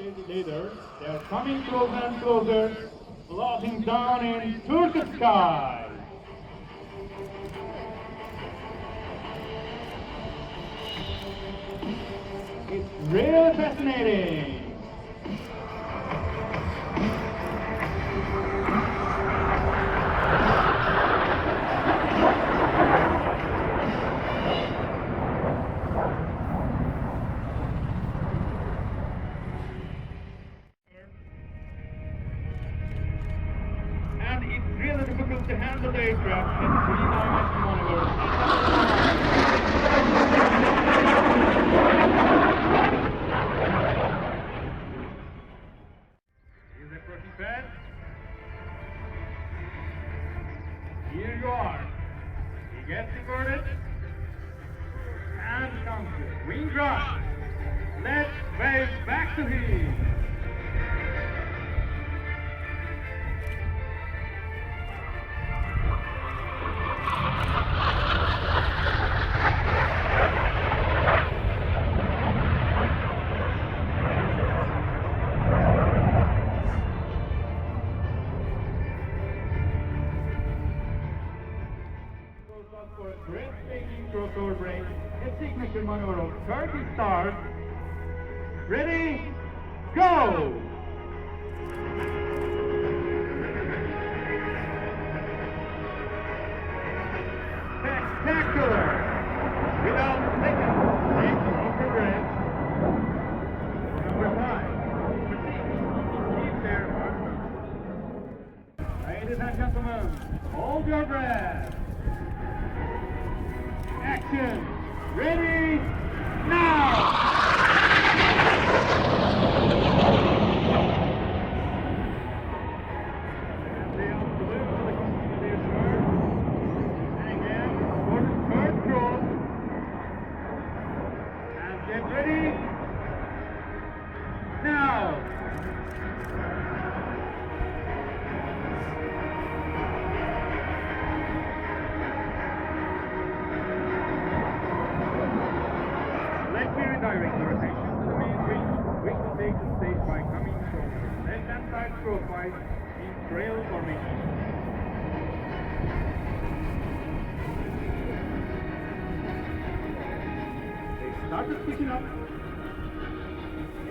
stage leaders. They are coming closer and closer, floating down into the sky. It's really fascinating. And it's really difficult to handle the aircraft in three-dimensional Is the approaching pad? Here you are. He gets inverted and comes to wing drive. Let's wave back to him. For a breathtaking crossover break, a signature maneuver of 30 stars. Ready, go! Spectacular! Without a second, take your breath. Number 5, proceed. Keep their heart. Ladies and gentlemen, hold your breath. Action! Ready? Now! And they are blue for the continuation. And again, for the third cross. And get ready. Now! Direct your attention to the main wing, which will take the stage by coming from the left-hand side profile in trail formation. They started picking up.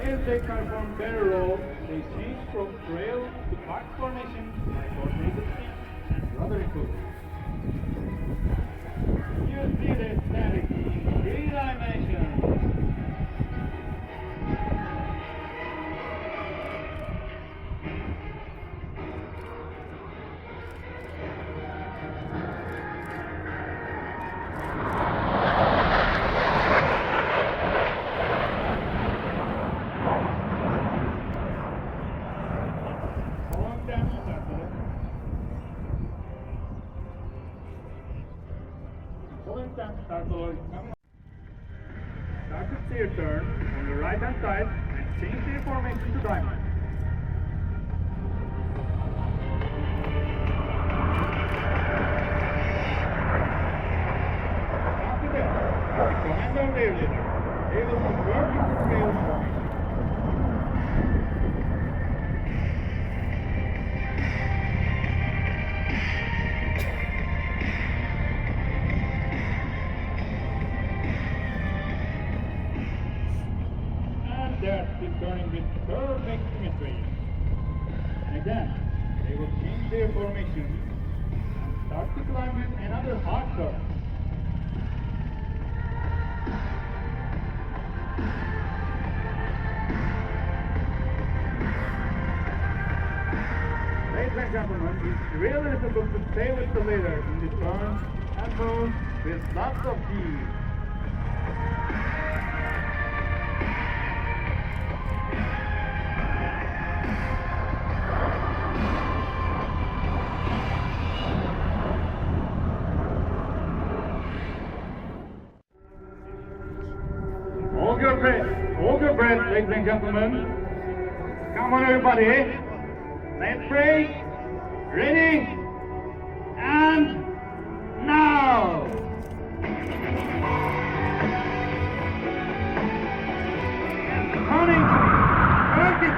As they perform their role, they change from trail to park formation by coordinated speed and rudder improvement. You see the static in 3 dimensions. Start to steer turn on the right hand side and change their formation to diamond. After that, the commander rear leader, they will convert into trail formation. That's returning with perfect symmetry. And again, they will change their formation and start to climb with another hard turn. Ladies and gentlemen, it's really difficult to stay with the leader in the turn and move with lots of ease. Hold your breath, ladies and gentlemen. Come on, everybody. Let's break. Ready? And now! And coming 30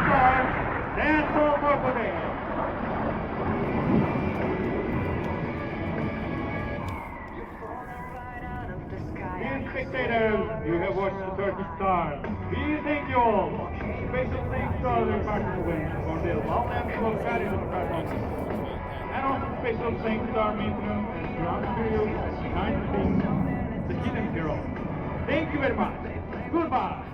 You have watched the Turkish stars. We thank you all. Special thanks to all the participants for their well-and carried performance. And also special thanks to our maintenance and ground crew behind the scenes, the hidden hero. Thank you very much. Goodbye.